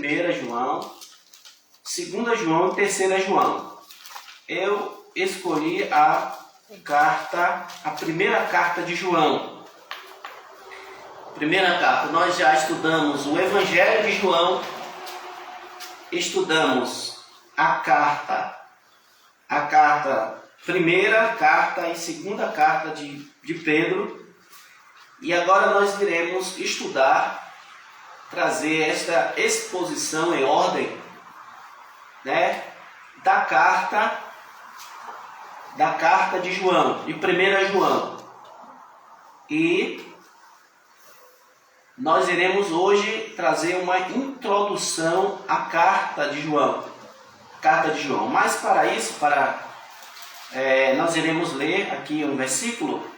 1 João, 2 João e 3 João. Eu escolhi a primeira carta de João. Primeira carta, nós já estudamos o Evangelho de João, estudamos primeira carta e segunda carta de Pedro, e agora nós iremos estudar, trazer esta exposição em ordem, né, da carta de João, de 1 João. E nós iremos hoje trazer uma introdução à carta de João. Mas para isso, nós iremos ler aqui um versículo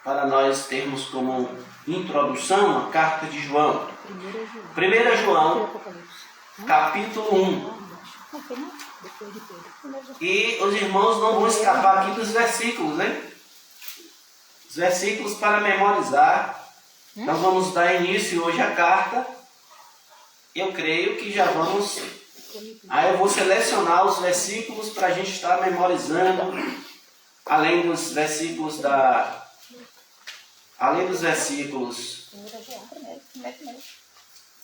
para nós termos como introdução a carta de João. 1 João, capítulo 1. E os irmãos não vão escapar aqui dos versículos, né? Os versículos para memorizar. Nós vamos dar início hoje à carta. Eu creio que já vamos... Aí eu vou selecionar os versículos para a gente estar memorizando, além dos versículos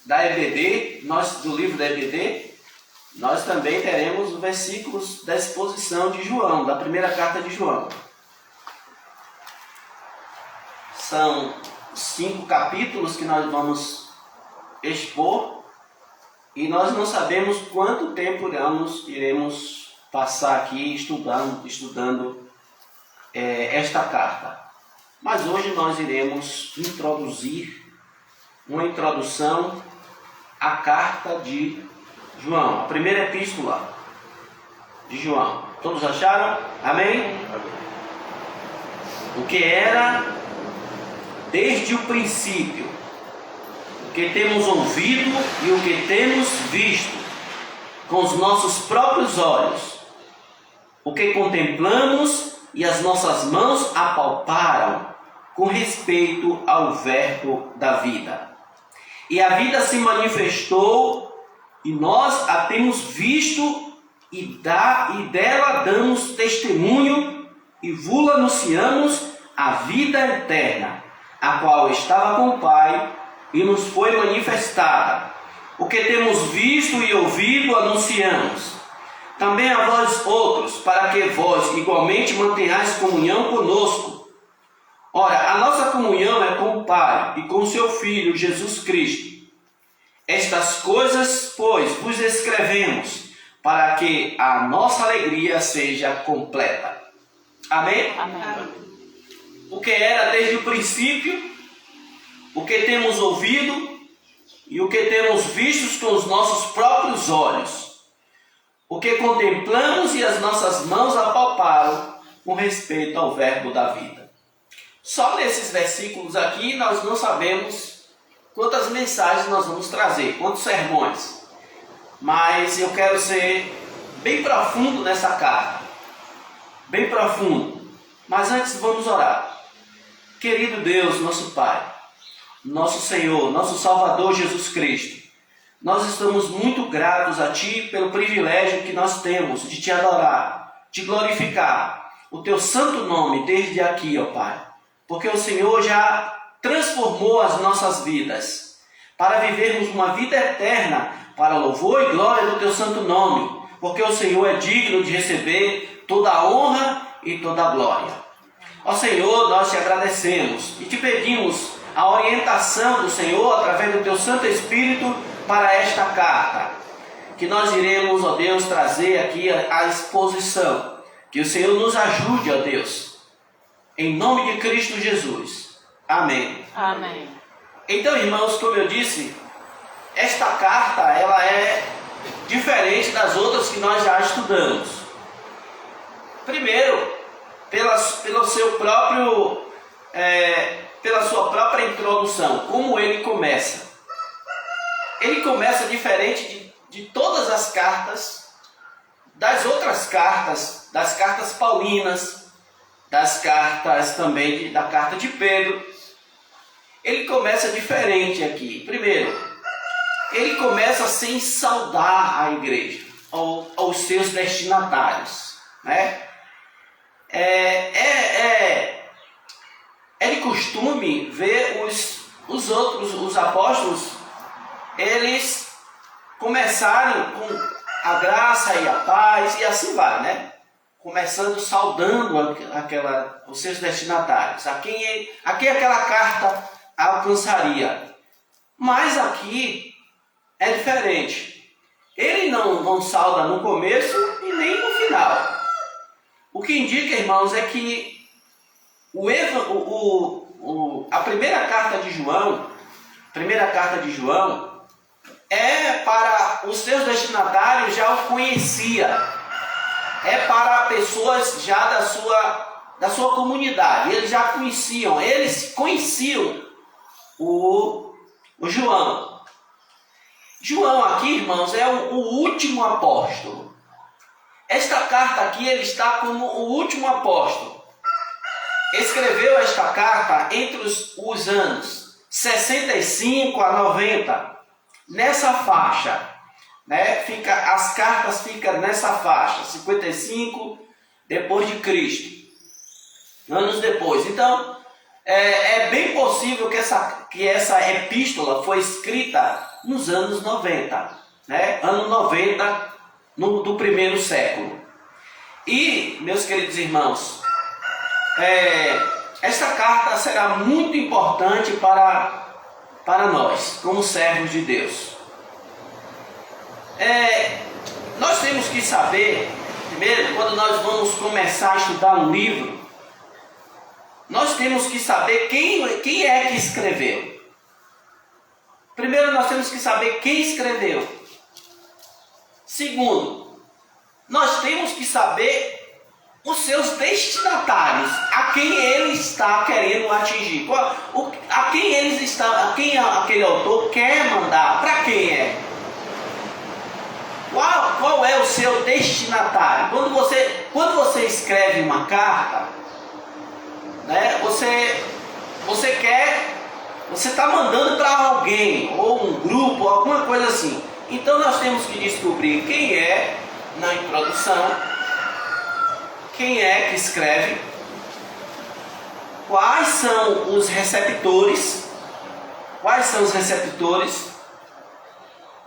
da EBD, do livro da EBD, nós também teremos os versículos da exposição de João, da primeira carta de João. São 5 capítulos que nós vamos expor. E nós não sabemos quanto tempo iremos passar aqui estudando esta carta. Mas hoje nós iremos introduzir uma introdução à carta de João, a primeira epístola de João. Todos acharam? Amém? O que era desde o princípio, o que temos ouvido e o que temos visto com os nossos próprios olhos, o que contemplamos e as nossas mãos apalparam com respeito ao verbo da vida. E a vida se manifestou e nós a temos visto e dela damos testemunho e vos anunciamos a vida eterna, a qual estava com o Pai e nos foi manifestada. O que temos visto e ouvido anunciamos também a vós outros, para que vós igualmente mantenhais comunhão conosco. Ora, a nossa comunhão é com o Pai e com seu Filho Jesus Cristo. Estas coisas, pois, vos escrevemos, para que a nossa alegria seja completa. Amém? Amém. O que era desde o princípio, o que temos ouvido e o que temos visto com os nossos próprios olhos, o que contemplamos e as nossas mãos apalparam com respeito ao verbo da vida. Só nesses versículos aqui nós não sabemos quantas mensagens nós vamos trazer, quantos sermões. Mas eu quero ser bem profundo nessa carta. Bem profundo. Mas antes vamos orar. Querido Deus, nosso Pai, nosso Senhor, nosso Salvador Jesus Cristo, nós estamos muito gratos a Ti pelo privilégio que nós temos de Te adorar, de glorificar o Teu santo nome desde aqui, ó Pai. Porque o Senhor já transformou as nossas vidas para vivermos uma vida eterna para louvor e glória do Teu santo nome. Porque o Senhor é digno de receber toda a honra e toda a glória. Ó Senhor, nós Te agradecemos e Te pedimos a orientação do Senhor através do Teu Santo Espírito para esta carta, que nós iremos, ó Deus, trazer aqui a exposição. Que o Senhor nos ajude, ó Deus, em nome de Cristo Jesus. Amém. Amém. Então, irmãos, como eu disse, esta carta ela é diferente das outras que nós já estudamos. Primeiro, pela sua própria introdução, como ele começa. Ele começa diferente de todas as cartas, das outras cartas, das cartas paulinas, das cartas também, da carta de Pedro. Ele começa diferente aqui. Primeiro, ele começa sem saudar a igreja, ou os seus destinatários, né? É de costume ver os outros, os apóstolos, eles começarem com a graça e a paz, e assim vai, né? Começando saudando os seus destinatários, a quem aquela carta alcançaria. Mas aqui é diferente. Ele não sauda no começo e nem no final. O que indica, irmãos, é que a primeira carta de João é para os seus destinatários, já o conhecia. É para pessoas já da sua comunidade. Eles já conheciam, o João. João aqui, irmãos, é o último apóstolo. Esta carta aqui, ele está como o último apóstolo. Escreveu esta carta entre os anos 65 a 90. Nessa faixa, né? As cartas ficam nessa faixa, 55 depois de Cristo. Anos depois. Então, é bem possível que essa epístola foi escrita nos anos 90, né? Ano 90 do primeiro século. E, meus queridos irmãos, esta carta será muito importante para nós, como servos de Deus. Nós temos que saber, primeiro, quando nós vamos começar a estudar um livro, nós temos que saber quem é que escreveu. Primeiro, nós temos que saber quem escreveu. Segundo, nós temos que saber os seus destinatários, a quem ele está querendo atingir, a quem aquele autor quer mandar, para quem é. Qual é o seu destinatário? Quando você escreve uma carta, né, você está mandando para alguém, ou um grupo, alguma coisa assim. Então nós temos que descobrir quem é na introdução, quem é que escreve, quais são os receptores.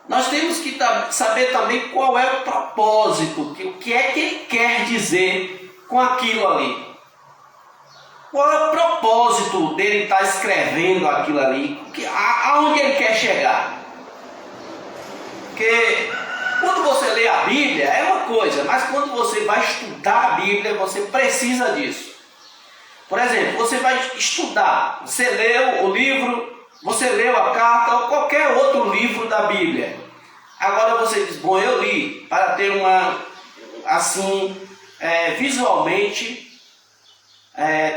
Nós temos que saber também qual é o propósito, o que é que ele quer dizer com aquilo ali. Qual é o propósito dele estar escrevendo aquilo ali, aonde ele quer chegar. Porque quando você lê a Bíblia é uma coisa, mas quando você vai estudar a Bíblia, você precisa disso. Por exemplo, você vai estudar, você leu o livro, você leu a carta ou qualquer outro livro da Bíblia. Agora você diz, bom, eu li para ter visualmente,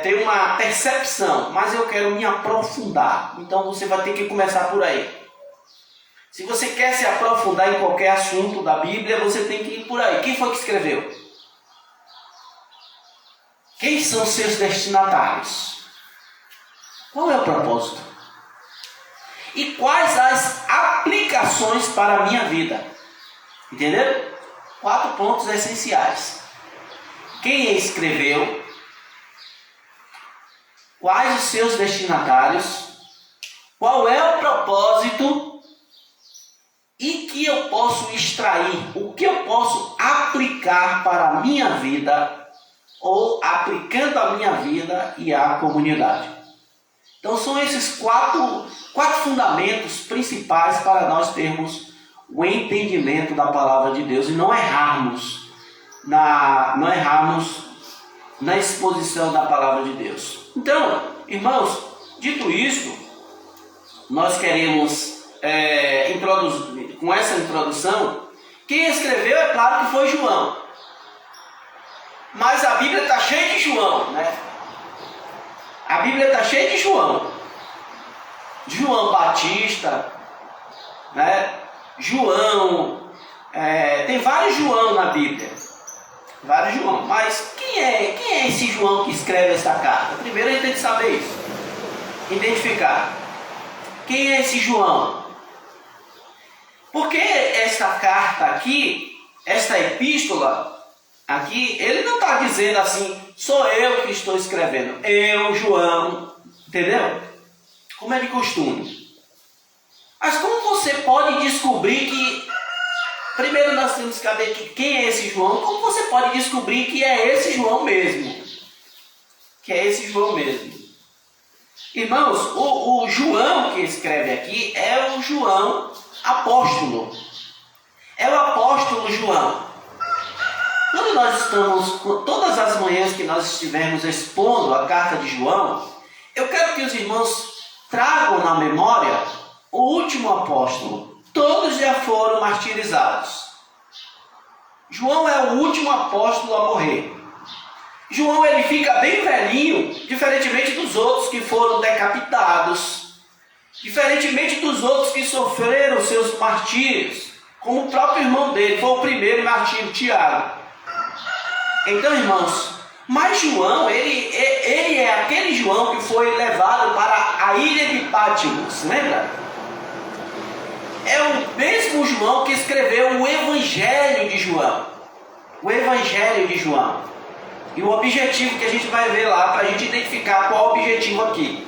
ter uma percepção, mas eu quero me aprofundar. Então você vai ter que começar por aí. Se você quer se aprofundar em qualquer assunto da Bíblia, você tem que ir por aí. Quem foi que escreveu? Quem são seus destinatários? Qual é o propósito? E quais as aplicações para a minha vida? Entenderam? 4 pontos essenciais. Quem escreveu? Quais os seus destinatários? Qual é o propósito? E que eu posso extrair? O que eu posso aplicar para a minha vida? Ou aplicando a minha vida e a comunidade. Então são esses quatro fundamentos principais para nós termos o entendimento da palavra de Deus e não errarmos na exposição da palavra de Deus. Então, irmãos, dito isto, nós queremos introduzir, com essa introdução, quem escreveu é claro que foi João. Mas a Bíblia está cheia de João, né? A Bíblia está cheia de João. João Batista, né? João, tem vários João na Bíblia. Vários João. Mas quem é esse João que escreve essa carta? Primeiro a gente tem que saber isso. Identificar. Quem é esse João? Porque esta carta aqui, esta epístola aqui, ele não está dizendo assim, sou eu que estou escrevendo, eu, João, entendeu? Como é de costume. Mas como você pode descobrir que, primeiro nós temos que saber quem é esse João, como você pode descobrir que é esse João mesmo? Que é esse João mesmo. Irmãos, o João que escreve aqui é o João apóstolo. É o apóstolo João. Quando nós estamos, todas as manhãs que nós estivermos expondo a carta de João, eu quero que os irmãos tragam na memória o último apóstolo. Todos já foram martirizados. João é o último apóstolo a morrer. João ele fica bem velhinho, diferentemente dos outros que foram decapitados, diferentemente dos outros que sofreram seus martírios, como o próprio irmão dele, foi o primeiro martírio, Tiago. Então, irmãos, mas João, ele é aquele João que foi levado para a ilha de Patmos, lembra? É o mesmo João que escreveu o Evangelho de João. O Evangelho de João. E o objetivo que a gente vai ver lá, para a gente identificar qual é o objetivo aqui.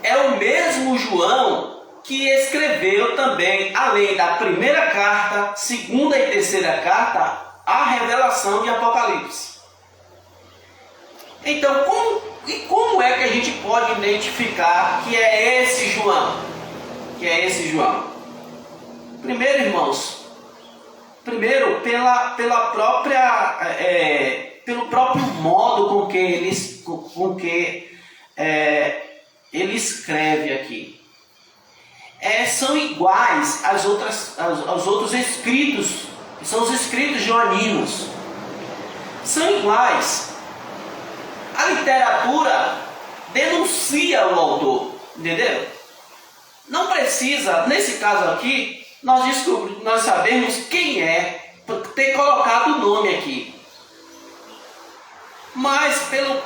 É o mesmo João que escreveu também, além da primeira carta, segunda e terceira carta, a revelação de Apocalipse. Então, como é que a gente pode identificar que é esse João? Que é esse João? Primeiro, irmãos, pelo próprio modo com que ele escreve aqui. São iguais aos outros escritos, que são os escritos joaninos. São iguais. A literatura denuncia o autor, entendeu? Não precisa, nesse caso aqui, nós sabemos quem é, por ter colocado o nome aqui. Mas pela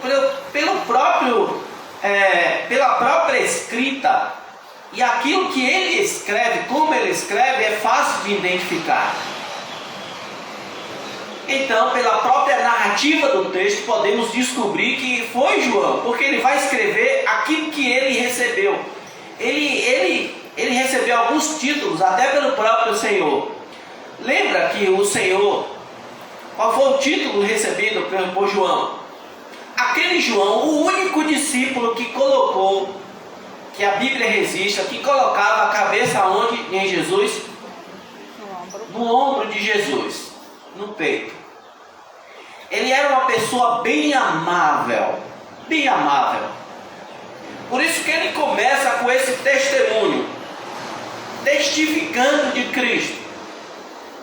própria escrita e aquilo que ele escreve, como ele escreve, é fácil de identificar. Então, pela própria narrativa do texto, podemos descobrir que foi João, porque ele vai escrever aquilo que ele recebeu. Ele recebeu alguns títulos, até pelo próprio Senhor. Lembra que o Senhor, qual foi o título recebido por João? Aquele João, o único discípulo que colocou, que a Bíblia registra, que colocava a cabeça onde? Em Jesus? No ombro de Jesus, no peito. Ele era uma pessoa bem amável, bem amável. Por isso que ele começa com esse testemunho, testificando de Cristo,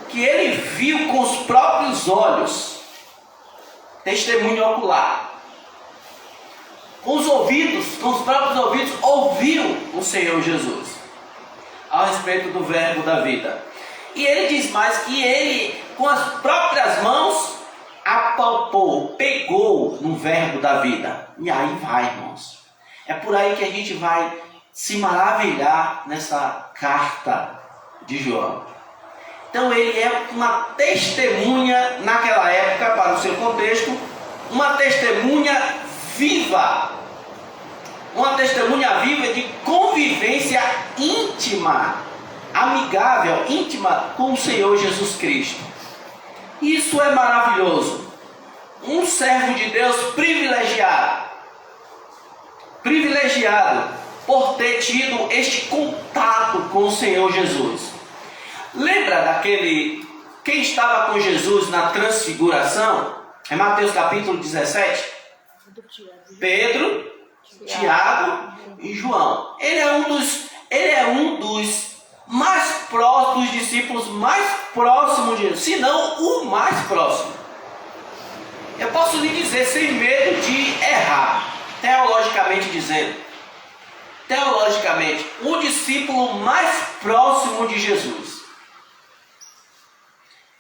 que ele viu com os próprios olhos, testemunho ocular. Com os ouvidos, com os próprios ouvidos, ouviu o Senhor Jesus a respeito do verbo da vida. E ele diz mais que ele, com as próprias mãos, apalpou, pegou no verbo da vida. E aí vai, irmãos. É por aí que a gente vai se maravilhar nessa carta de João. Então ele é uma testemunha naquela época, para o seu contexto, uma testemunha viva. Uma testemunha viva de convivência íntima, amigável, íntima com o Senhor Jesus Cristo. Isso é maravilhoso. Um servo de Deus privilegiado por ter tido este contato com o Senhor Jesus. Lembra quem estava com Jesus na transfiguração? É Mateus capítulo 17. Pedro, Tiago e João. Ele é um dos mais próximos, dos discípulos mais próximos de Jesus, se não o mais próximo. Eu posso lhe dizer sem medo de errar, teologicamente dizendo. Teologicamente, o discípulo mais próximo de Jesus.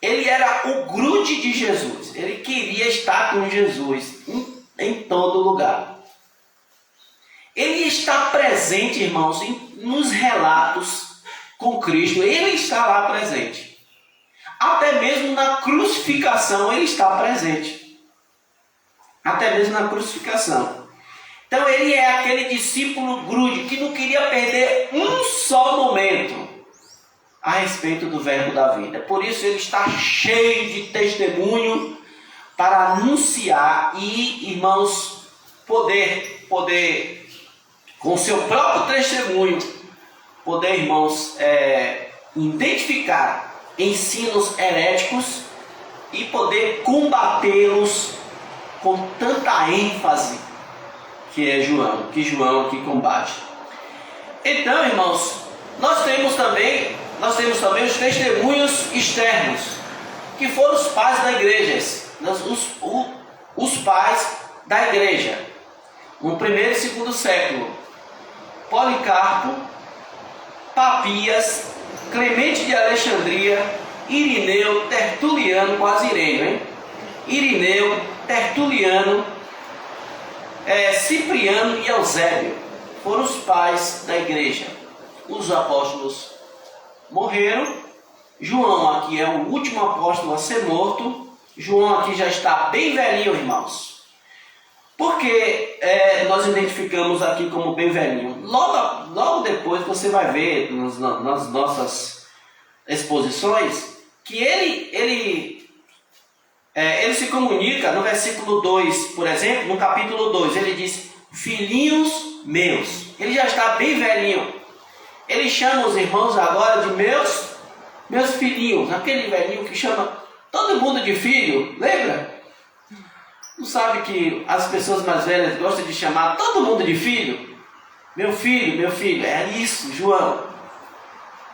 Ele era o grude de Jesus. Ele queria estar com Jesus em todo lugar. Ele está presente, irmãos, nos relatos com Cristo, ele está lá presente. Até mesmo na crucificação ele está presente. Até mesmo na crucificação. Então ele é aquele discípulo grude que não queria perder um só momento a respeito do verbo da vida. Por isso ele está cheio de testemunho para anunciar e, irmãos, poder com seu próprio testemunho, poder, irmãos, identificar ensinos heréticos e poder combatê-los com tanta ênfase que João aqui combate. Então, irmãos, nós temos também os testemunhos externos, que foram os pais da igreja, os pais da igreja, no primeiro e segundo século: Policarpo, Papias, Clemente de Alexandria, Irineu, Tertuliano, quase Irênio, hein? Irineu, Tertuliano, Cipriano e Eusébio foram os pais da igreja. Os apóstolos morreram. João aqui é o último apóstolo a ser morto. João aqui já está bem velhinho, irmãos. Porque nós identificamos aqui como bem velhinho? Logo depois você vai ver nas nossas exposições que ele se comunica no versículo 2, por exemplo, no capítulo 2, ele diz: filhinhos meus. Ele já está bem velhinho. Ele chama os irmãos agora de meus filhinhos. Aquele velhinho que chama todo mundo de filho, lembra? Não sabe que as pessoas mais velhas gostam de chamar todo mundo de filho? Meu filho, é isso, João.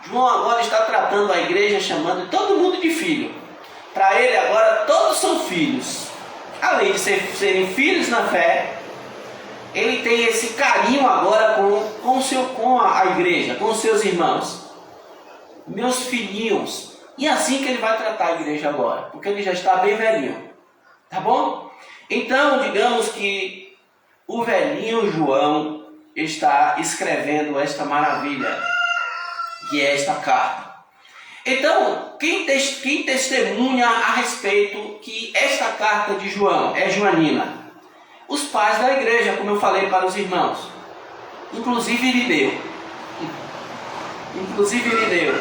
João agora está tratando a igreja, chamando todo mundo de filho. Para ele agora todos são filhos. Além de serem filhos na fé, ele tem esse carinho agora com a igreja, com os seus irmãos. Meus filhinhos. E é assim que ele vai tratar a igreja agora, porque ele já está bem velhinho. Tá bom? Então, digamos que o velhinho João está escrevendo esta maravilha, que é esta carta. Então, quem testemunha a respeito que esta carta de João é joanina? Os pais da igreja, como eu falei para os irmãos. Inclusive Irineu,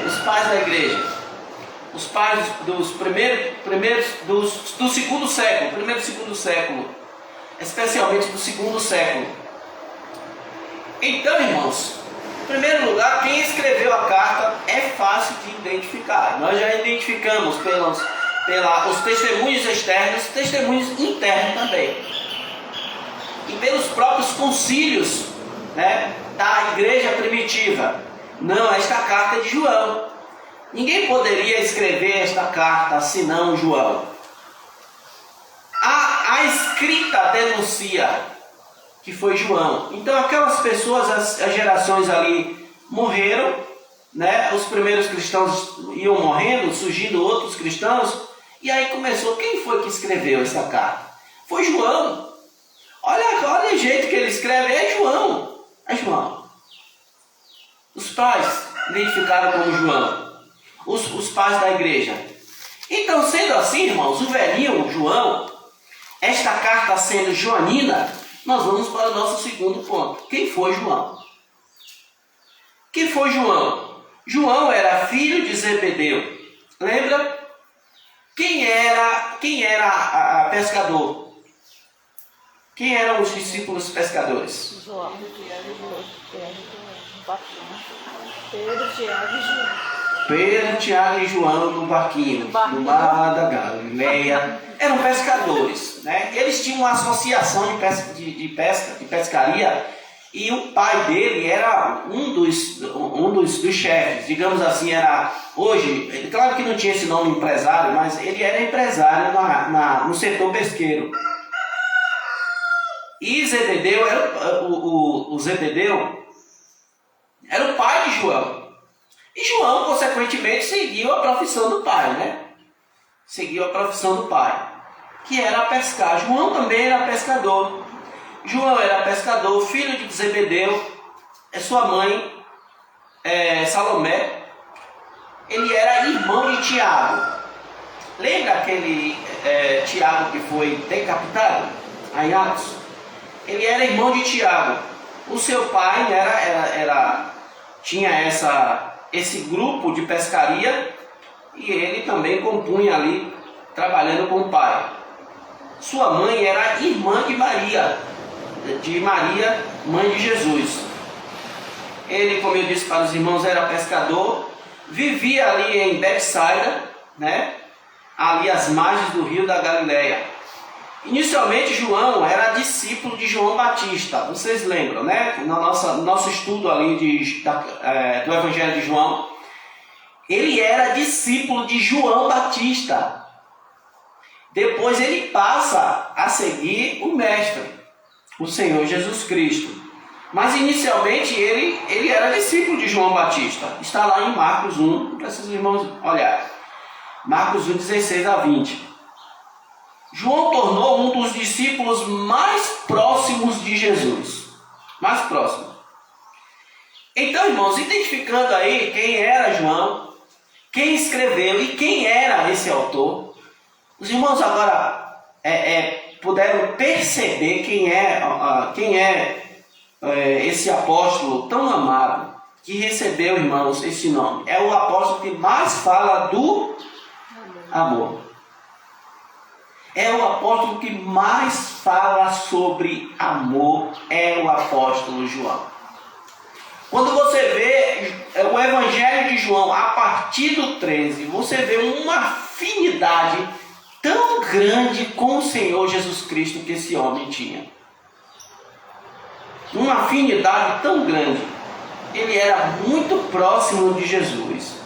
os pais da igreja. Os pais do segundo século, primeiro e segundo século, especialmente do segundo século. Então, irmãos, em primeiro lugar, quem escreveu a carta é fácil de identificar. Nós já identificamos pelos testemunhos externos, testemunhos internos também. E pelos próprios concílios, né, da igreja primitiva. Não, esta carta é de João. Ninguém poderia escrever esta carta senão João. A escrita denuncia que foi João. Então aquelas pessoas, as gerações ali morreram, né? Os primeiros cristãos iam morrendo, surgindo outros cristãos, e aí começou, quem foi que escreveu essa carta? Foi João. Olha o jeito que ele escreve, é João. É João. Os pais identificaram como João. Os pais da igreja. Então, sendo assim, irmãos, o velhinho João, esta carta sendo joanina, nós vamos para o nosso segundo ponto. Quem foi João? Quem foi João? João era filho de Zebedeu. Lembra? Quem era pescador? Quem eram os discípulos pescadores? João. Pedro, Tiago e João no barquinho, no mar da Galileia. Eram pescadores, né? Eles tinham uma associação de pescaria, e o pai dele era um dos chefes, digamos assim, era hoje, claro que não tinha esse nome empresário, mas ele era empresário no setor pesqueiro. E Zebedeu, o Zebedeu era o pai de João. E João, consequentemente, seguiu a profissão do pai, né? Seguiu a profissão do pai, que era pescar. João também era pescador. João era pescador, filho de Zebedeu. Sua mãe, Salomé, ele era irmão de Tiago. Lembra aquele Tiago que foi decapitado? Aí, Atos? Ele era irmão de Tiago. O seu pai tinha esse grupo de pescaria e ele também compunha ali, trabalhando com o pai. Sua mãe era irmã de Maria, mãe de Jesus. Ele, como eu disse para os irmãos, era pescador, vivia ali em Betsaida, né? Ali às margens do rio da Galileia. Inicialmente, João era discípulo de João Batista. Vocês lembram, né? No nosso estudo ali do Evangelho de João, ele era discípulo de João Batista. Depois ele passa a seguir o Mestre, o Senhor Jesus Cristo. Mas inicialmente ele era discípulo de João Batista. Está lá em Marcos 1, para esses irmãos olharem. Marcos 1, 16 a 20. João tornou um dos discípulos mais próximos de Jesus. Mais próximo. Então, irmãos, identificando aí quem era João, quem escreveu e quem era esse autor, os irmãos agora puderam perceber quem é esse apóstolo tão amado, que recebeu, irmãos, esse nome. É o apóstolo que mais fala do amor. É o apóstolo que mais fala sobre amor, é o apóstolo João. Quando você vê o Evangelho de João, a partir do 13, você vê uma afinidade tão grande com o Senhor Jesus Cristo que esse homem tinha. Uma afinidade tão grande. Ele era muito próximo de Jesus.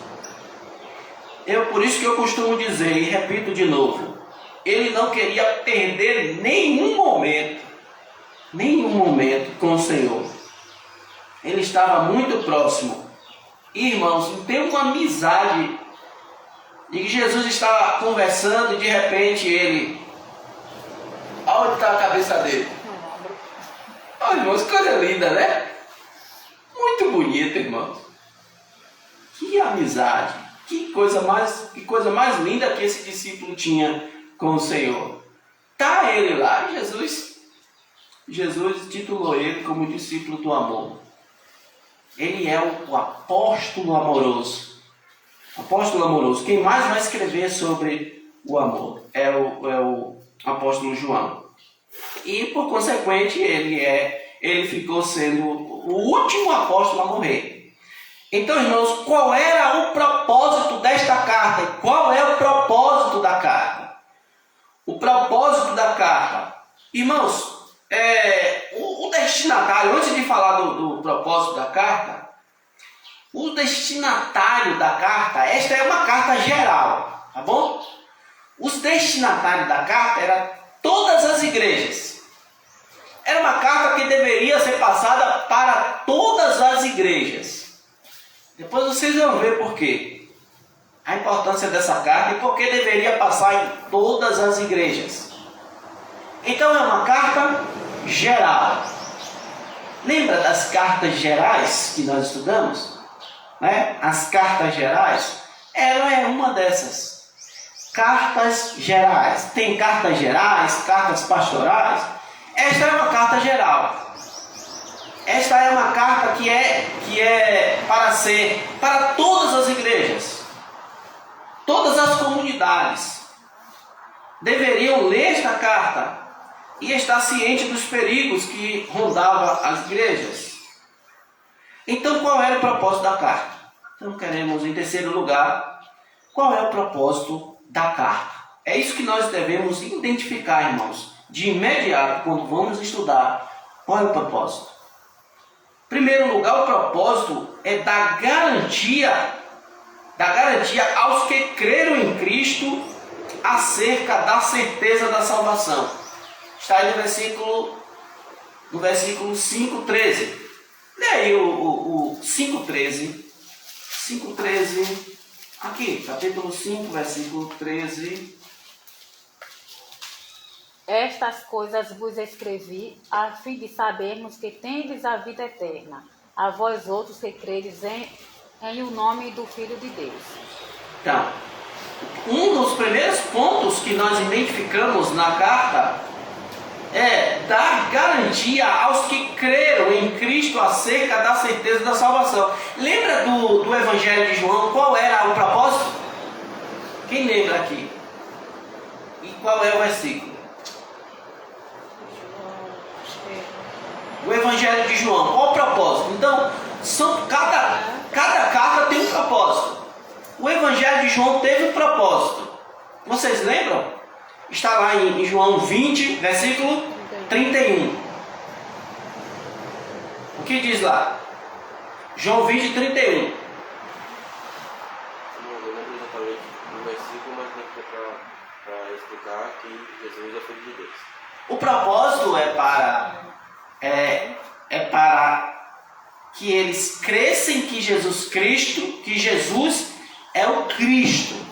Por isso que eu costumo dizer, e repito de novo, ele não queria perder nenhum momento com o Senhor. Ele estava muito próximo. Irmãos, tem uma amizade de que Jesus estava conversando e de repente ele... Onde está a cabeça dele? Olha, irmãos, que coisa linda, né? Muito bonita, irmãos. Que amizade. Que coisa mais linda que esse discípulo tinha com o Senhor. Tá ele lá, Jesus titulou ele como discípulo do amor. Ele é o apóstolo amoroso. Apóstolo amoroso. Quem mais vai escrever sobre o amor é o apóstolo João. E por consequente ele ficou sendo o último apóstolo a morrer. Então, irmãos, qual era o propósito desta carta? E qual é o propósito da carta? O propósito da carta, irmãos, o destinatário, antes de falar do propósito da carta, o destinatário da carta, esta é uma carta geral, tá bom? Os destinatários da carta eram todas as igrejas. Era uma carta que deveria ser passada para todas as igrejas. Depois vocês vão ver por quê. A importância dessa carta e por que deveria passar em todas as igrejas. Então é uma carta geral. Lembra das cartas gerais que nós estudamos? Né? As cartas gerais, ela é uma dessas. Cartas gerais. Tem cartas gerais, cartas pastorais. Esta é uma carta geral. Esta é uma carta que é para todas as igrejas. Todas as comunidades deveriam ler esta carta e estar ciente dos perigos que rondavam as igrejas. Então, qual era o propósito da carta? Então, queremos, em terceiro lugar, qual é o propósito da carta? É isso que nós devemos identificar, irmãos, de imediato, quando vamos estudar qual é o propósito. Em primeiro lugar, o propósito é dar garantia aos que creram em Cristo acerca da certeza da salvação. Está aí no versículo 5:13. Lê aí o 5:13. 5:13. Aqui, capítulo 5, versículo 13. Estas coisas vos escrevi, a fim de sabermos que tendes a vida eterna, a vós outros que credes em o nome do Filho de Deus. Então, um dos primeiros pontos que nós identificamos na carta é dar garantia aos que creram em Cristo acerca da certeza da salvação. Lembra do Evangelho de João? Qual era o propósito? Quem lembra aqui? E qual é o versículo? O Evangelho de João, qual o propósito? Então, cada carta tem um propósito. O Evangelho de João teve um propósito. Vocês lembram? Está lá em João 20, versículo 31. O que diz lá? João 20, 31. Não lembro exatamente o versículo, mas tem que para explicar que Jesus é Filho de Deus. O propósito é para que eles crescem que Jesus é o Cristo.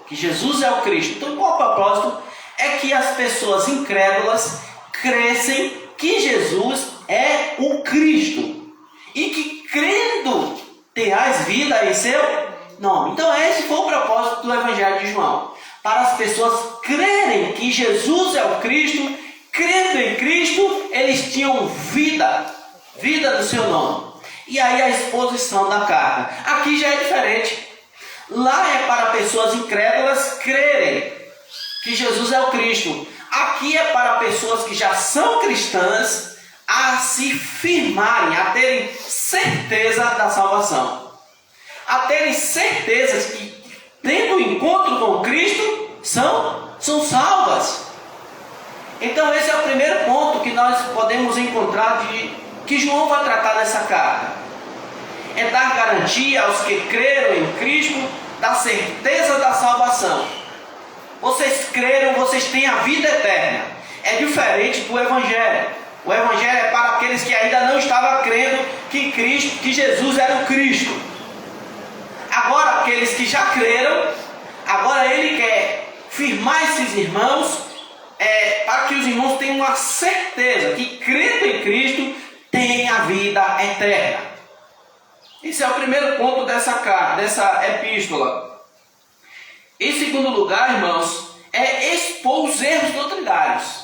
Que Jesus é o Cristo. Então, qual o propósito? É que as pessoas incrédulas crescem que Jesus é o Cristo. E que crendo tenhais vida em seu nome. Então, esse foi o propósito do Evangelho de João. Para as pessoas crerem que Jesus é o Cristo, crendo em Cristo, eles tinham vida do seu nome. E aí a exposição da carta. Aqui já é diferente. Lá é para pessoas incrédulas crerem que Jesus é o Cristo. Aqui é para pessoas que já são cristãs a se firmarem, a terem certeza da salvação. A terem certeza que, tendo encontro com Cristo, são salvas. Então esse é o primeiro ponto que nós podemos encontrar que João vai tratar nessa carta. É dar garantia aos que creram em Cristo da certeza da salvação. Vocês creram, vocês têm a vida eterna. É diferente do Evangelho. O Evangelho é para aqueles que ainda não estavam crendo que Jesus era o Cristo. Agora aqueles que já creram, agora ele quer firmar esses irmãos, para que os irmãos tenham uma certeza que crendo em Cristo tem a vida eterna. Esse é o primeiro ponto dessa epístola. Em segundo lugar, irmãos, é expor os erros doutrinários.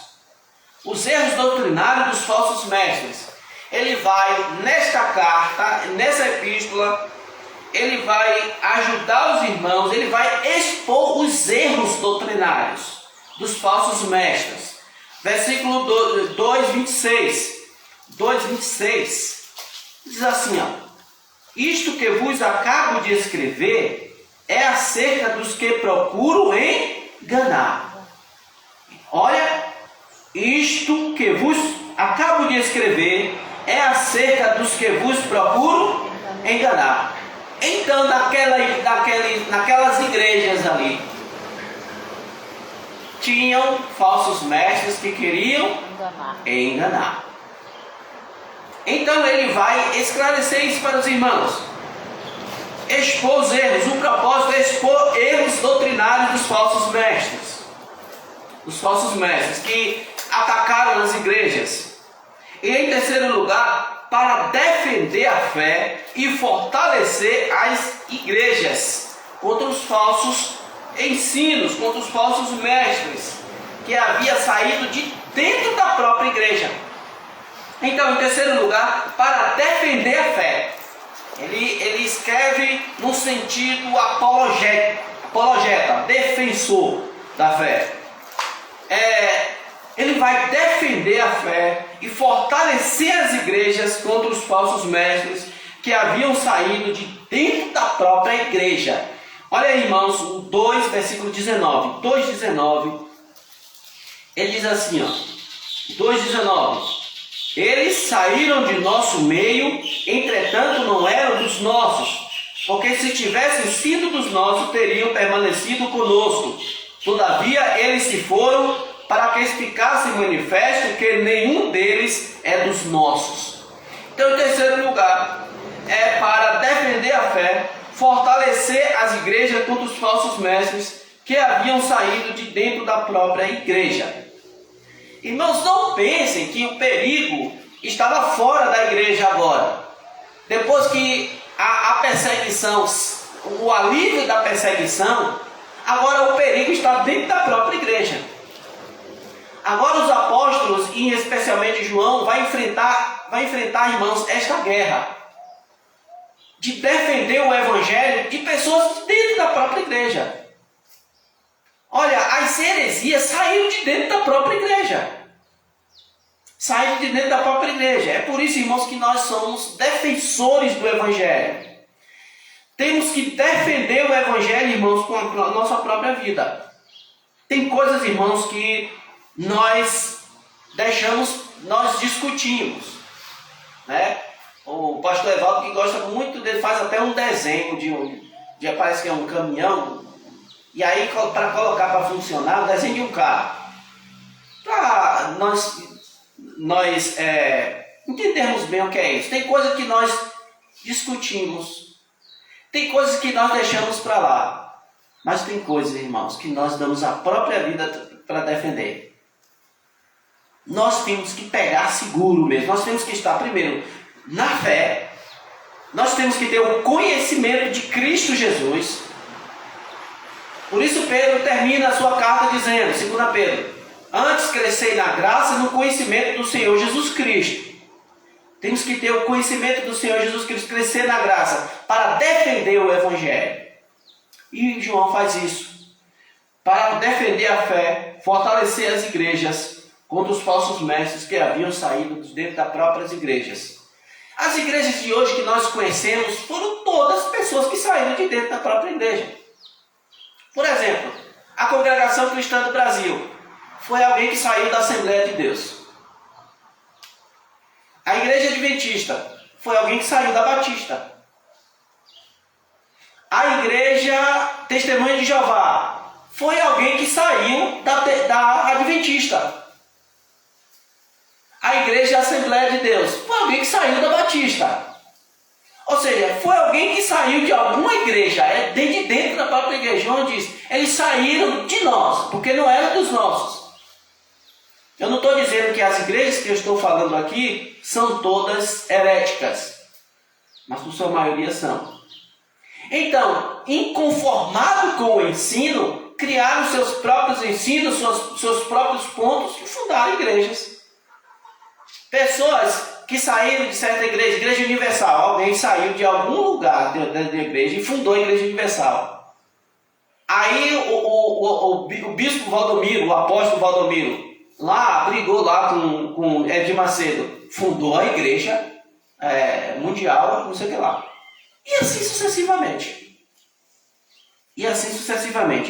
Os erros doutrinários dos falsos mestres. Ele vai, nesta carta, nessa epístola, ele vai ajudar os irmãos, ele vai expor os erros doutrinários dos falsos mestres. Versículo 2:26. 2:26. Diz assim, ó. Isto que vos acabo de escrever é acerca dos que procuram enganar. Olha, isto que vos acabo de escrever é acerca dos que vos procuram enganar. Então, naquelas igrejas ali, tinham falsos mestres que queriam enganar. Então ele vai esclarecer isso para os irmãos. Expor os erros. O propósito é expor erros doutrinários dos falsos mestres. Os falsos mestres que atacaram as igrejas. E em terceiro lugar, para defender a fé e fortalecer as igrejas contra os falsos ensinos, contra os falsos mestres que havia saído de dentro da própria igreja. Então, em terceiro lugar, para defender a fé. Ele escreve no sentido apologeta, defensor da fé. Ele vai defender a fé e fortalecer as igrejas contra os falsos mestres que haviam saído de dentro da própria igreja. Olha aí, irmãos, o 2, versículo 19. 2,19. Ele diz assim, ó. 2,19. Eles saíram de nosso meio, entretanto não eram dos nossos, porque se tivessem sido dos nossos, teriam permanecido conosco. Todavia eles se foram para que ficasse manifesto que nenhum deles é dos nossos. Então, em terceiro lugar, é para defender a fé, fortalecer as igrejas contra os falsos mestres que haviam saído de dentro da própria igreja. Irmãos, não pensem que o perigo estava fora da igreja agora. Depois que a perseguição, o alívio da perseguição, agora o perigo está dentro da própria igreja. Agora os apóstolos, e especialmente João, vai enfrentar, irmãos, esta guerra de defender o evangelho de pessoas dentro da própria igreja. Olha, as heresias saíram de dentro da própria igreja. Saíram de dentro da própria igreja. É por isso, irmãos, que nós somos defensores do evangelho. Temos que defender o evangelho, irmãos, com a nossa própria vida. Tem coisas, irmãos, que nós discutimos, né? O pastor Evaldo, que gosta muito dele, faz até um desenho de parece que é um caminhão, e aí para colocar para funcionar, o desenho de um carro. Para nós entendermos bem o que é isso. Tem coisa que nós discutimos, tem coisas que nós deixamos para lá, mas tem coisas, irmãos, que nós damos a própria vida para defender. Nós temos que pegar seguro mesmo, nós temos que estar primeiro na fé, nós temos que ter o conhecimento de Cristo Jesus. Por isso Pedro termina a sua carta dizendo, 2 Pedro, antes crescei na graça e no conhecimento do Senhor Jesus Cristo. Temos que ter o conhecimento do Senhor Jesus Cristo, crescer na graça, para defender o evangelho. E João faz isso, para defender a fé, fortalecer as igrejas contra os falsos mestres que haviam saído de dentro das próprias igrejas. As igrejas de hoje que nós conhecemos foram todas pessoas que saíram de dentro da própria igreja. Por exemplo, a Congregação Cristã do Brasil foi alguém que saiu da Assembleia de Deus. A Igreja Adventista foi alguém que saiu da Batista. A Igreja Testemunha de Jeová foi alguém que saiu da Adventista. A Igreja Assembleia de Deus foi alguém que saiu da Batista. Ou seja, foi alguém que saiu de alguma igreja, de dentro da própria igreja. João diz, eles saíram de nós, porque não eram dos nossos. Eu não estou dizendo que as igrejas que eu estou falando aqui são todas heréticas, mas por sua maioria são. Então, inconformado com o ensino, criaram seus próprios ensinos, seus próprios pontos e fundaram igrejas. Pessoas que saíram de certa igreja, Igreja Universal, alguém saiu de algum lugar da igreja e fundou a Igreja Universal. Aí o bispo Valdomiro, o apóstolo Valdomiro, lá brigou lá com Edir Macedo, fundou a Igreja Mundial, não sei o que lá. E assim sucessivamente.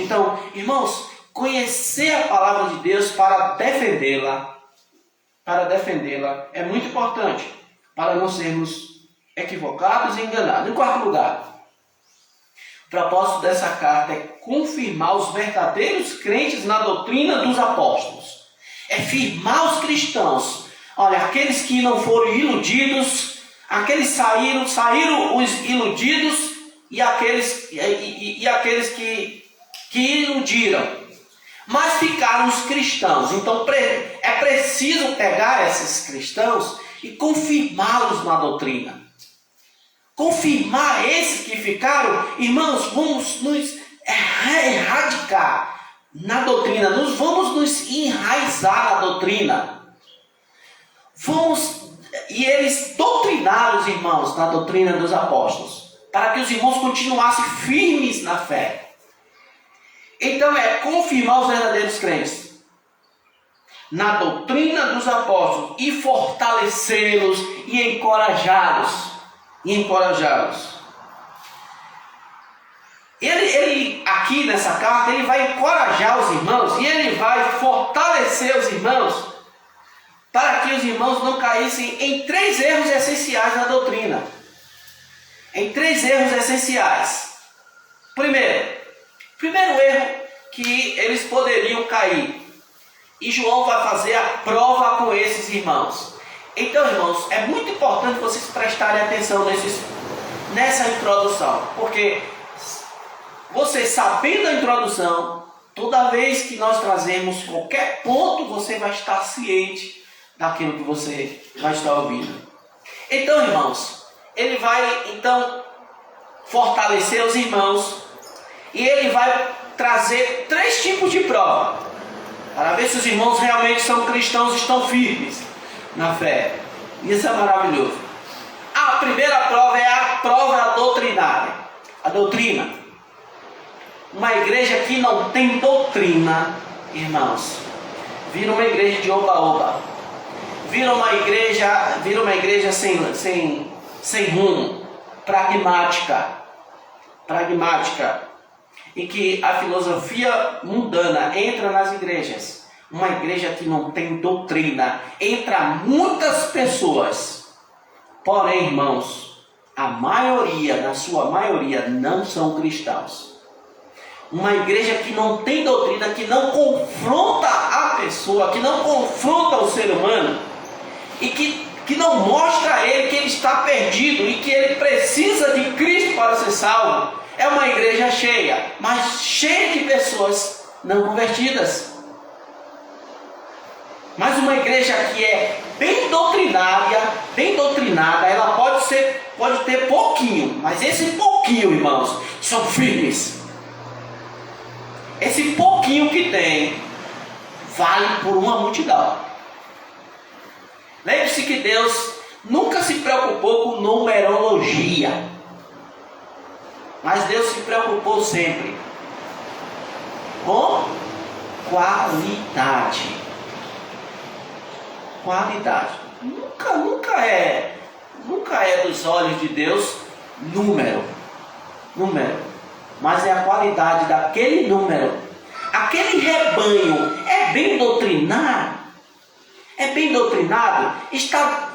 Então, irmãos, conhecer a palavra de Deus para defendê-la é muito importante, para não sermos equivocados e enganados. Em quarto lugar, o propósito dessa carta é confirmar os verdadeiros crentes na doutrina dos apóstolos. É firmar os cristãos. Olha, aqueles que não foram iludidos, aqueles saíram os iludidos e aqueles que iludiram. Mas ficaram os cristãos. Então é preciso pegar esses cristãos e confirmá-los na doutrina. Confirmar esses que ficaram, irmãos, vamos nos erradicar na doutrina. Vamos nos enraizar na doutrina. E eles doutrinaram os irmãos na doutrina dos apóstolos, para que os irmãos continuassem firmes na fé. Então é confirmar os verdadeiros crentes na doutrina dos apóstolos e fortalecê-los e encorajá-los. Ele aqui nessa carta, ele vai encorajar os irmãos e ele vai fortalecer os irmãos para que os irmãos não caíssem em 3 erros essenciais na doutrina. Em 3 erros essenciais. Primeiro erro que eles poderiam cair. E João vai fazer a prova com esses irmãos. Então, irmãos, é muito importante vocês prestarem atenção nessa introdução. Porque você sabendo a introdução, toda vez que nós trazemos qualquer ponto, você vai estar ciente daquilo que você vai estar ouvindo. Então, irmãos, ele vai fortalecer os irmãos. E ele vai trazer 3 tipos de prova, para ver se os irmãos realmente são cristãos, estão firmes na fé. Isso é maravilhoso. A primeira prova é a prova doutrinária. A doutrina. Uma igreja que não tem doutrina, irmãos, vira uma igreja de oba-oba. Vira uma igreja sem rumo, pragmática, em que a filosofia mundana entra nas igrejas. Uma igreja que não tem doutrina, entra muitas pessoas, porém, irmãos, na sua maioria, não são cristãos. Uma igreja que não tem doutrina, que não confronta a pessoa, que não confronta o ser humano, e que não mostra a ele que ele está perdido e que ele precisa de Cristo para ser salvo, é uma igreja cheia, mas cheia de pessoas não convertidas. Mas uma igreja que é bem doutrinada, ela pode ter pouquinho, mas esse pouquinho, irmãos, são firmes. Esse pouquinho que tem vale por uma multidão. Lembre-se que Deus nunca se preocupou com numerologia, mas Deus se preocupou sempre com qualidade. Nunca é dos olhos de Deus número, mas é a qualidade daquele número. Aquele rebanho é bem doutrinado, está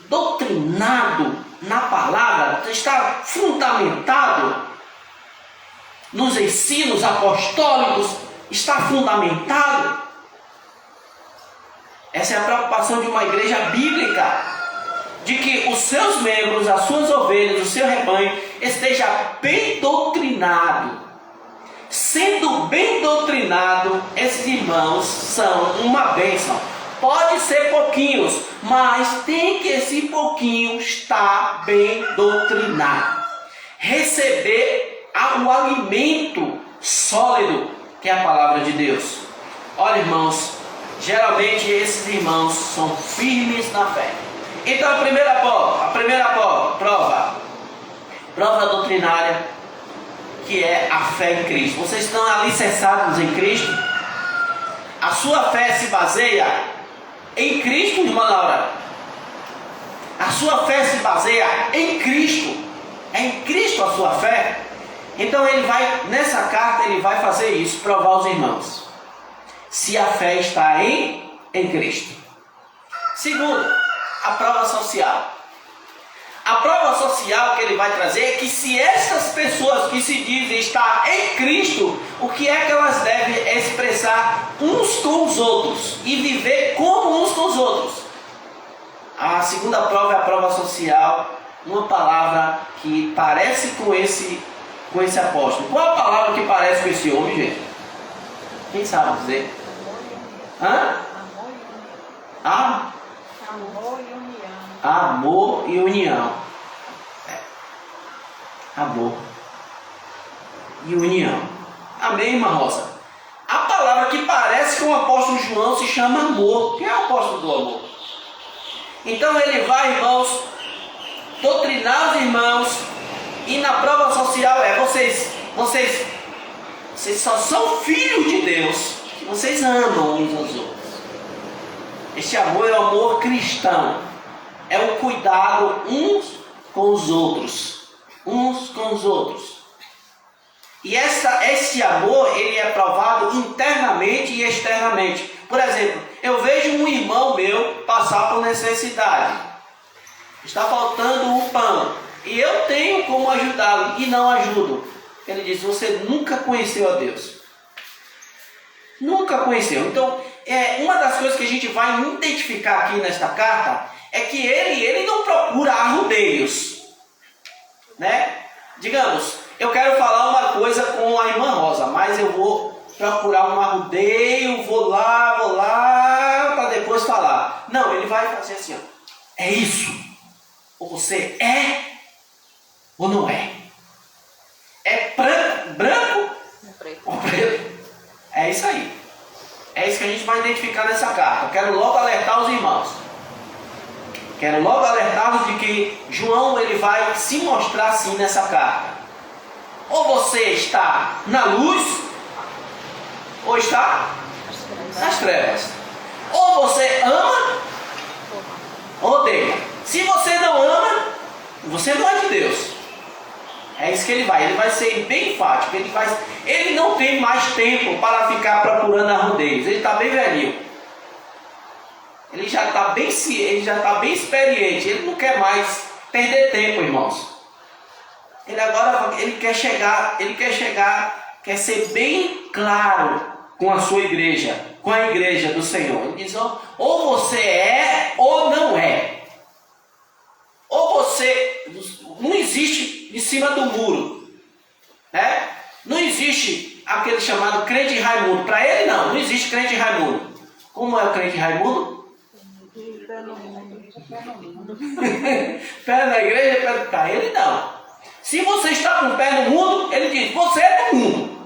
doutrinado na palavra, está fundamentado nos ensinos apostólicos, está fundamentado. Essa é a preocupação de uma igreja bíblica, de que os seus membros, as suas ovelhas, o seu rebanho esteja bem doutrinado. Sendo bem doutrinado, esses irmãos são uma bênção. Pode ser pouquinhos, mas tem que esse pouquinho estar bem doutrinado. Receber o alimento sólido, que é a palavra de Deus. Olha, irmãos, geralmente esses irmãos são firmes na fé. Então a primeira prova doutrinária, que é a fé em Cristo. Vocês estão alicerçados em Cristo? A sua fé se baseia em Cristo, irmã Laura? A sua fé se baseia em Cristo? É em Cristo a sua fé? Então nessa carta ele vai fazer isso, provar os irmãos se a fé está em Cristo. Segundo, a prova social. A prova social que ele vai trazer é que se essas pessoas que se dizem estar em Cristo, o que é que elas devem expressar uns com os outros e viver como uns com os outros. A segunda prova é a prova social, uma palavra que parece com esse apóstolo. Qual a palavra que parece com esse homem, gente? Quem sabe dizer? Amor e união. Amor e união. Amor e união. Amém, irmã Rosa? A palavra que parece com o apóstolo João se chama amor. Quem é o apóstolo do amor? Então ele vai, irmãos, doutrinar os irmãos. E na prova social vocês só são filhos de Deus, que vocês amam uns aos outros. Este amor é o amor cristão. É o cuidado uns com os outros. E esse amor, ele é provado internamente e externamente. Por exemplo, eu vejo um irmão meu passar por necessidade. Está faltando um pão. E eu tenho como ajudá-lo e não ajudo. Ele diz: você nunca conheceu a Deus. Nunca conheceu. Então, uma das coisas que a gente vai identificar aqui nesta carta é que ele não procura arrudeios, né? Digamos, eu quero falar uma coisa com a irmã Rosa, mas eu vou procurar um arrudeio, vou lá, para depois falar. Não, ele vai fazer assim, ó. É isso. Ou você é ou não é. É isso aí. É isso que a gente vai identificar nessa carta. Eu quero logo alertar os irmãos. Quero logo alertá-los de que João ele vai se mostrar assim nessa carta. Ou você está na luz, ou está nas trevas. Ou você ama, ou odeia. Se você não ama, você não é de Deus. É isso que ele vai ser bem enfático. Ele não tem mais tempo para ficar procurando a rodeios. Ele está bem velhinho. Ele já está bem experiente. Ele não quer mais perder tempo, irmãos. Ele quer chegar, quer ser bem claro com a sua igreja, com a igreja do Senhor. Ele diz, ou você é ou não é. Ou você, não existe em cima do muro, né? Não existe aquele chamado crente Raimundo. Para ele não existe crente Raimundo. Como é o crente Raimundo? Pé na igreja, pé no carro. Ele não. Se você está com o pé no mundo, ele diz, você é do mundo.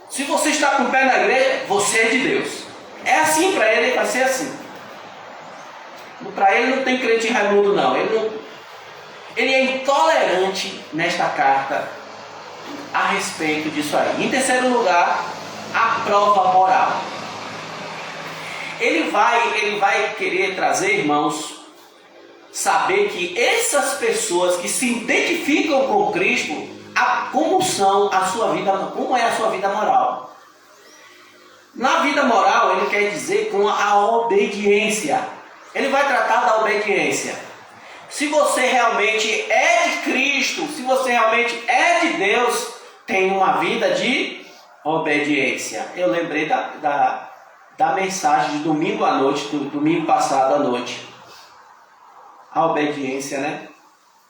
Se você está com o pé na igreja, você é de Deus. É assim para ele, vai ser assim. Para ele não tem crente Raimundo não. Ele é intolerante nesta carta a respeito disso aí. Em terceiro lugar, a prova moral. Ele vai querer trazer, irmãos, saber que essas pessoas que se identificam com Cristo, como é a sua vida moral. Na vida moral, ele quer dizer com a obediência. Ele vai tratar da obediência. Se você realmente é de Cristo, se você realmente é de Deus, tem uma vida de obediência. Eu lembrei da mensagem de domingo à noite, do domingo passado à noite. A obediência, né?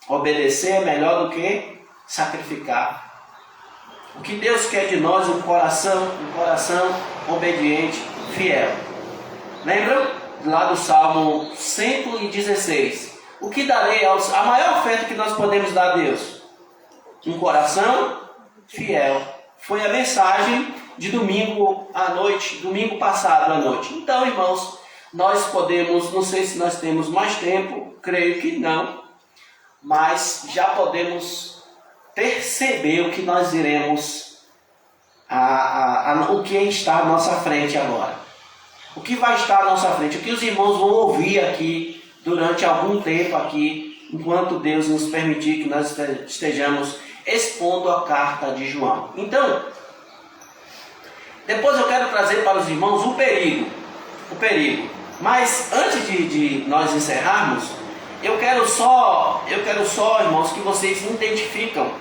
Obedecer é melhor do que sacrificar. O que Deus quer de nós é um coração obediente, fiel. Lembram? Lá do Salmo 116. O que darei a maior oferta que nós podemos dar a Deus? Um coração fiel. Foi a mensagem de domingo à noite, domingo passado à noite. Então, irmãos, nós podemos, não sei se nós temos mais tempo, creio que não, mas já podemos perceber o que nós iremos, o que está à nossa frente agora. O que vai estar à nossa frente, o que os irmãos vão ouvir aqui durante algum tempo aqui, enquanto Deus nos permitir que nós estejamos expondo a carta de João. Então, depois eu quero trazer para os irmãos o perigo. Mas antes de nós encerrarmos, eu quero só, irmãos, que vocês identificam,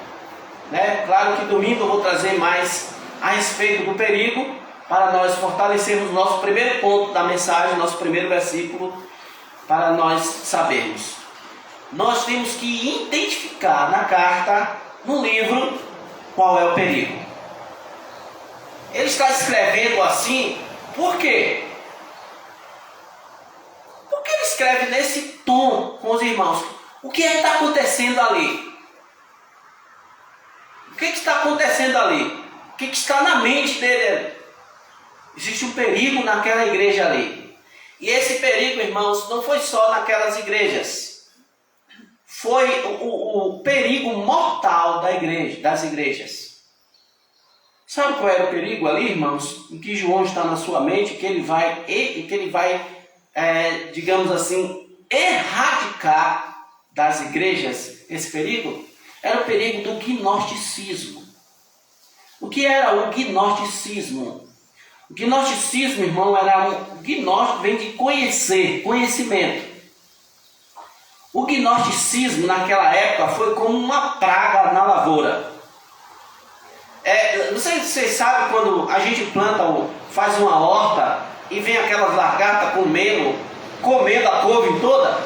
né? Claro que domingo eu vou trazer mais a respeito do perigo, para nós fortalecermos nosso primeiro ponto da mensagem, nosso primeiro versículo, para nós sabermos. Nós temos que identificar na carta, no livro, qual é o perigo. Ele está escrevendo assim, por quê? Por que ele escreve nesse tom com os irmãos? O que está acontecendo ali? O que está acontecendo ali? O que está na mente dele? Existe um perigo naquela igreja ali. E esse perigo, irmãos, não foi só naquelas igrejas. Foi o perigo mortal das igrejas. Sabe qual era o perigo ali, irmãos? Em que João está na sua mente, que ele vai, digamos assim, erradicar das igrejas esse perigo? Era o perigo do gnosticismo. O que era o gnosticismo? O gnosticismo, irmão, gnóstico vem de conhecimento. O gnosticismo naquela época foi como uma praga na lavoura. Não sei se vocês sabem, quando a gente faz uma horta e vem aquelas lagartas comendo a couve toda.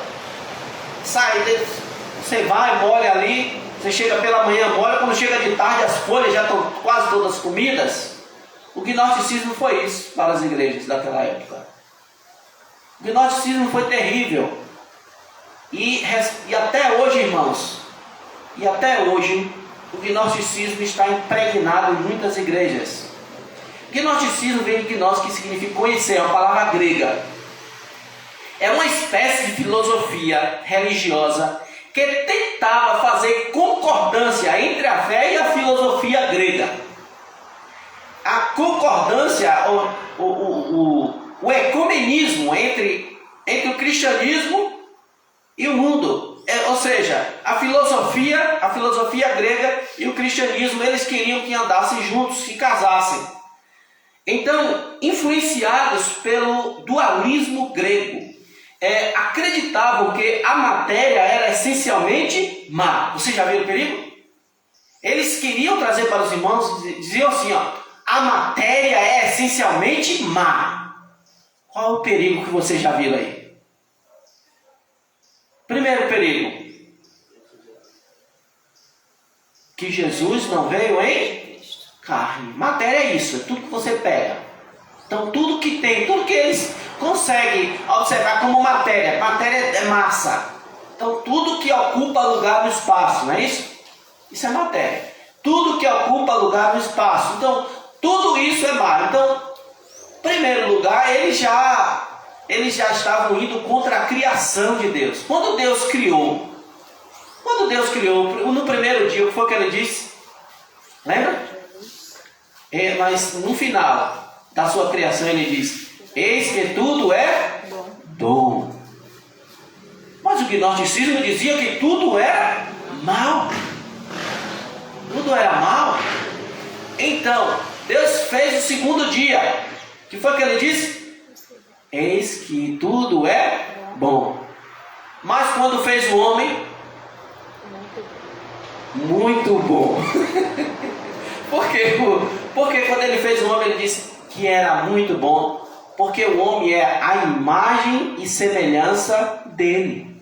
Você vai, molha ali, você chega pela manhã, molha, quando chega de tarde as folhas já estão quase todas comidas. O gnosticismo foi isso para as igrejas daquela época. O gnosticismo foi terrível. E até hoje, irmãos, o gnosticismo está impregnado em muitas igrejas. Gnosticismo vem de gnos, que significa conhecer, é uma palavra grega. É uma espécie de filosofia religiosa que tentava fazer concordância entre a fé e a filosofia grega. A concordância, o ecumenismo entre o cristianismo e o mundo. Ou seja, a filosofia grega e o cristianismo, eles queriam que andassem juntos, que casassem. Então, influenciados pelo dualismo grego, acreditavam que a matéria era essencialmente má. Vocês já viram o perigo? Eles queriam trazer para os irmãos, diziam assim, ó, a matéria é essencialmente má. Qual o perigo que vocês já viram aí? Primeiro perigo, que Jesus não veio em carne. Matéria é isso, é tudo que você pega. Então tudo que tem, tudo que eles conseguem observar como matéria é massa. Então tudo que ocupa lugar no espaço, não é isso? Isso é matéria. Tudo que ocupa lugar no espaço. Então tudo isso é má. Então, em primeiro lugar, eles já estavam indo contra a criação de Deus. Quando Deus criou, no primeiro dia, o que foi que ele disse? Lembra? Mas no final da sua criação ele diz: eis que tudo é bom. Mas o gnosticismo dizia que tudo era mal. Tudo era mal. Então, Deus fez o segundo dia. O que foi que ele disse? Eis que tudo é bom. Mas quando fez o homem, muito bom. Por quê? Porque quando ele fez o homem, ele disse que era muito bom. Porque o homem é a imagem e semelhança dele.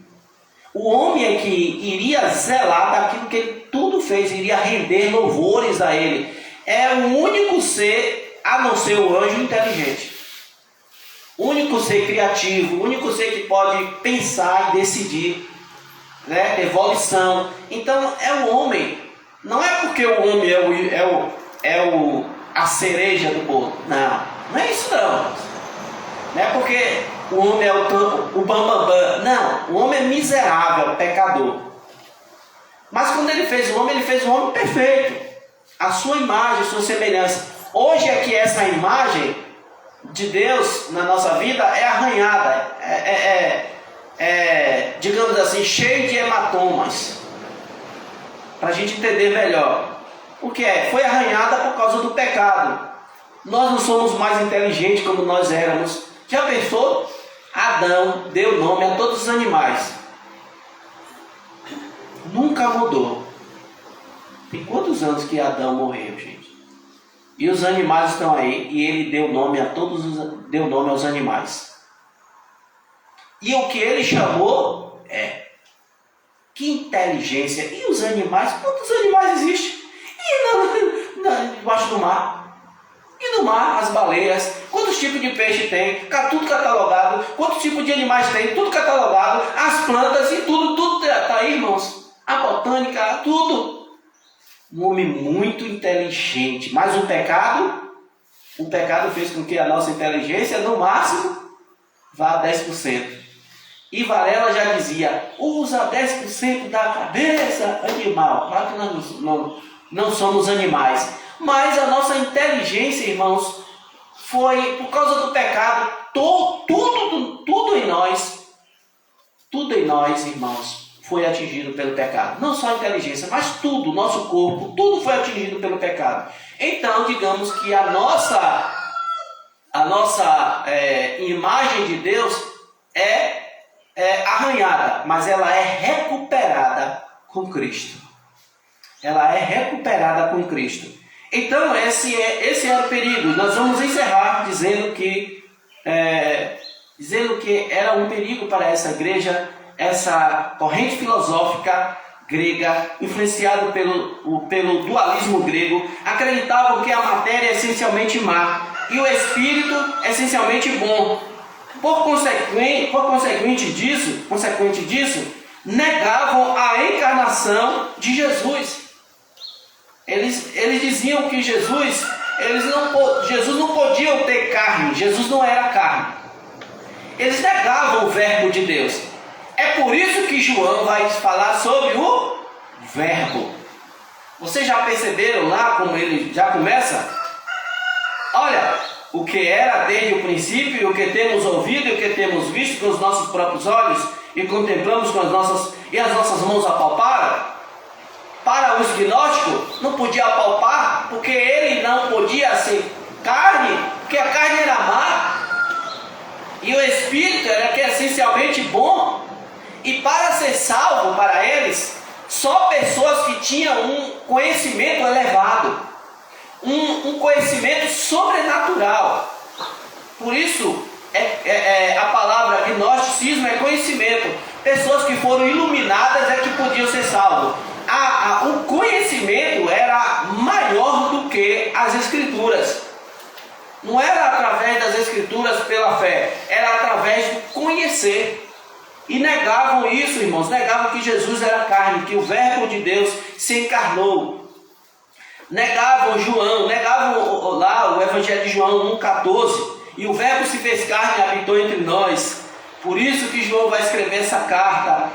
O homem é que iria zelar daquilo que ele tudo fez, iria render louvores a ele. É o único ser, a não ser o anjo, inteligente. O único ser criativo, o único ser que pode pensar e decidir, né? Evolução. Então é o homem. Não é porque o homem a cereja do bolo. Não é isso não. Não é porque o homem é o bambambam. Não, o homem é miserável, pecador. Mas quando ele fez o homem perfeito. A sua imagem, a sua semelhança. Hoje é que essa imagem de Deus na nossa vida é arranhada. Digamos assim, cheio de hematomas. Para a gente entender melhor. O que é? Foi arranhada por causa do pecado. Nós não somos mais inteligentes como nós éramos. Já pensou? Adão deu nome a todos os animais. Nunca mudou. Tem quantos anos que Adão morreu, gente? E os animais estão aí, e ele deu nome aos animais. E o que ele chamou que inteligência. E os animais? Quantos animais existem? E debaixo do mar? E no mar, as baleias? Quantos tipos de peixe tem? Tudo catalogado. Quantos tipos de animais tem? Tudo catalogado. As plantas e tudo está aí, irmãos. A botânica, tudo. Um homem muito inteligente. Mas o pecado fez com que a nossa inteligência, no máximo, vá a 10%. E Varela já dizia, usa 10% da cabeça, animal. Claro que nós não somos animais. Mas a nossa inteligência, irmãos, foi por causa do pecado, tudo em nós, irmãos, foi atingido pelo pecado. Não só a inteligência, mas tudo, nosso corpo, tudo foi atingido pelo pecado. Então, digamos que a nossa imagem de Deus é arranhada, mas ela é recuperada com Cristo. Ela é recuperada com Cristo. Então, esse era o perigo. Nós vamos encerrar dizendo que era um perigo para essa igreja, essa corrente filosófica grega, influenciada pelo dualismo grego, acreditavam que a matéria é essencialmente má e o espírito é essencialmente bom. Por consequente disso, negavam a encarnação de Jesus. Eles diziam que Jesus Jesus não podia ter carne, Jesus não era carne. Eles negavam o verbo de Deus. É por isso que João vai falar sobre o verbo. Vocês já perceberam lá como ele já começa? Olha, o que era desde o princípio, o que temos ouvido e o que temos visto com os nossos próprios olhos e contemplamos com as nossas mãos apalparam. Para os gnósticos, não podia apalpar, porque ele não podia ser carne, porque a carne era má. E o Espírito era que é essencialmente bom. E para ser salvo para eles, só pessoas que tinham um conhecimento elevado, um conhecimento sobrenatural. Por isso, a palavra gnosticismo é conhecimento. Pessoas que foram iluminadas é que podiam ser salvos. O conhecimento era maior do que as Escrituras. Não era através das Escrituras pela fé, era através do conhecer. E negavam isso, irmãos, negavam que Jesus era carne, que o verbo de Deus se encarnou. Negavam João, negavam lá o Evangelho de João 1,14. E o verbo se fez carne e habitou entre nós. Por isso que João vai escrever essa carta.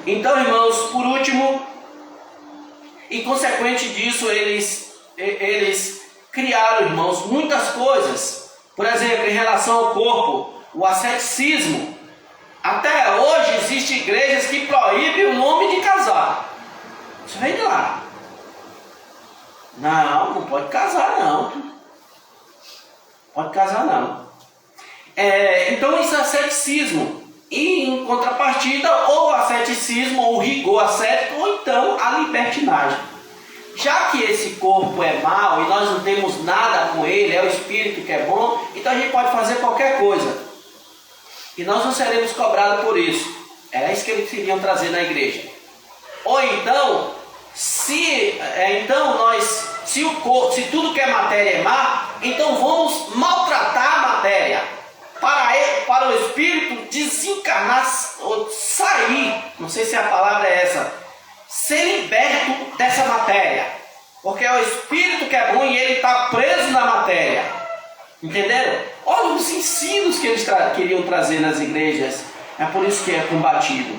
Então, irmãos, por último, e consequente disso, eles criaram, irmãos, muitas coisas. Por exemplo, em relação ao corpo, o asceticismo. Até hoje existem igrejas que proíbem o nome de casar. Isso vem de lá. Não pode casar não. Pode casar não. Então isso é asceticismo. E em contrapartida, ou asceticismo, ou rigor ascético, ou então a libertinagem. Já que esse corpo é mau e nós não temos nada com ele, é o espírito que é bom, então a gente pode fazer qualquer coisa. E nós não seremos cobrados por isso. Era isso que eles queriam trazer na igreja. Ou então, se tudo que é matéria é má, então vamos maltratar a matéria. Para o espírito desencarnar, ou sair, não sei se a palavra é essa, ser liberto dessa matéria. Porque é o espírito que é bom e ele está preso na matéria. Entenderam? Olha os ensinos que eles queriam trazer nas igrejas. É por isso que é combatido.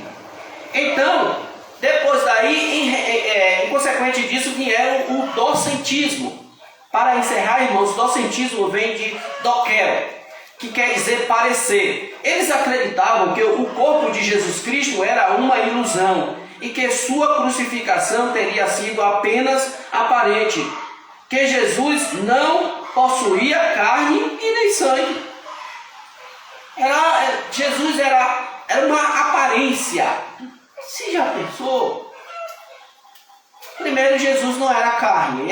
Então, depois daí, em consequente disso, vieram o docentismo. Para encerrar, irmãos, o docentismo vem de doquero, que quer dizer parecer. Eles acreditavam que o corpo de Jesus Cristo era uma ilusão e que sua crucificação teria sido apenas aparente, que Jesus não possuía carne e nem sangue. Jesus era uma aparência. Você já pensou? Primeiro, Jesus não era carne.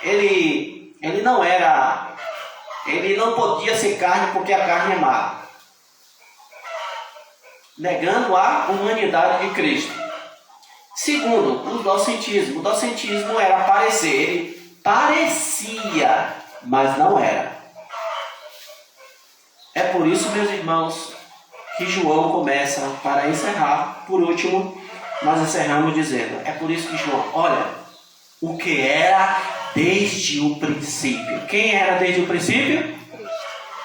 Ele não era. Ele não podia ser carne porque a carne é má. Negando a humanidade de Cristo. Segundo, o docentismo. O docentismo era parecer. Ele parecia, mas não era. É por isso, meus irmãos, que João começa, para encerrar, por último, nós encerramos dizendo, é por isso que João, olha, o que era desde o princípio. Quem era desde o princípio?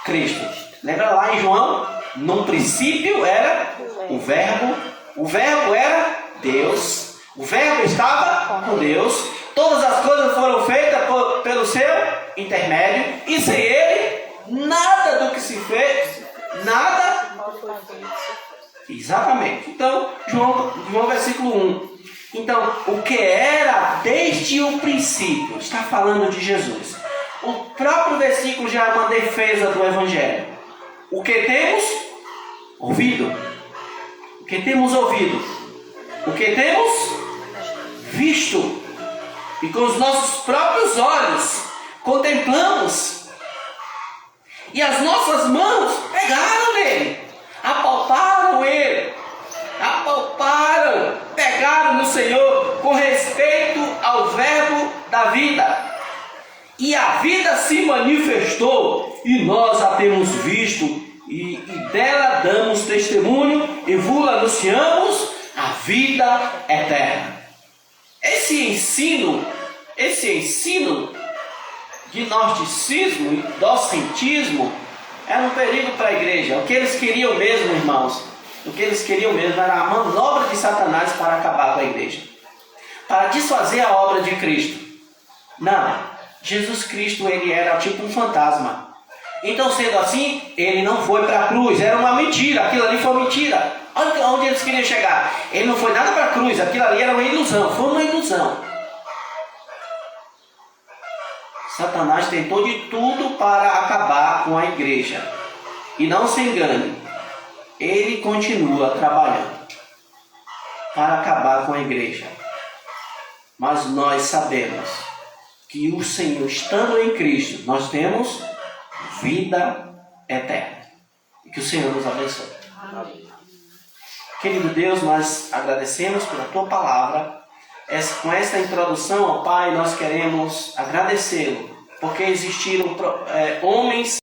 Cristo. Lembra lá em João? No princípio era o verbo era Deus, o verbo estava com Deus, todas as coisas foram feitas pelo seu intermédio, e sem ele, nada do que se fez, nada. Exatamente. Então, João versículo 1. Então, o que era desde o princípio, está falando de Jesus. O próprio versículo já é uma defesa do Evangelho. O que temos ouvido, o que temos ouvido, o que temos visto, e com os nossos próprios olhos contemplamos, e as nossas mãos pegaram nele, apalparam ele, pegaram no Senhor com respeito ao verbo da vida. E a vida se manifestou, e nós a temos visto, e dela damos testemunho, e vos anunciamos a vida eterna. Esse ensino de gnosticismo e docentismo era um perigo para a igreja. O que eles queriam mesmo, irmãos, o que eles queriam mesmo era a manobra de Satanás para acabar com a igreja, para desfazer a obra de Cristo. Não, Jesus Cristo, ele era tipo um fantasma. Então, sendo assim, ele não foi para a cruz, era uma mentira, aquilo ali foi mentira. Olha onde eles queriam chegar. Ele não foi nada para a cruz, aquilo ali era uma ilusão, foi uma ilusão. Satanás tentou de tudo para acabar com a igreja. E não se engane, ele continua trabalhando para acabar com a igreja. Mas nós sabemos que o Senhor, estando em Cristo, nós temos vida eterna. E que o Senhor nos abençoe. Amém. Querido Deus, nós agradecemos pela Tua palavra. Com esta introdução, ó Pai, nós queremos agradecê-lo, porque existiram homens